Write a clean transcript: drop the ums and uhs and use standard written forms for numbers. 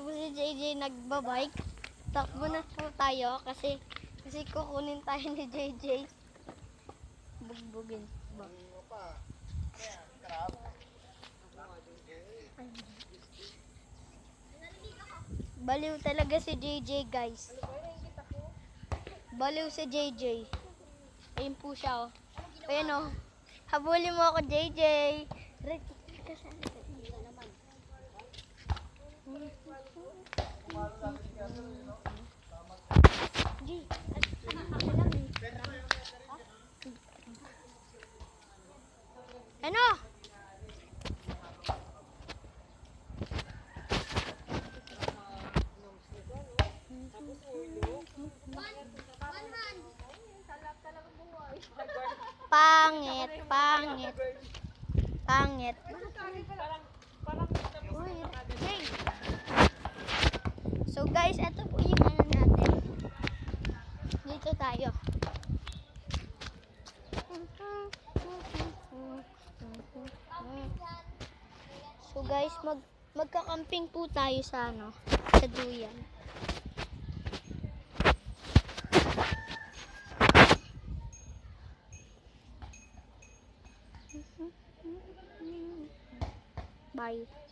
Tapos si JJ nagbabike. Takbo na po tayo kasi kukunin tayo ni JJ. Bugbugin. Baliw talaga si JJ, guys. Baliw si JJ. Ayun po siya, oh. Ayan, oh. Habulin mo ako, JJ. Ano? Pangit, pangit. Pangit. Uy, hey. So guys, ito po yung ano natin. Dito tayo. So guys, magkakamping po tayo sa ano, sa duyan. Bye.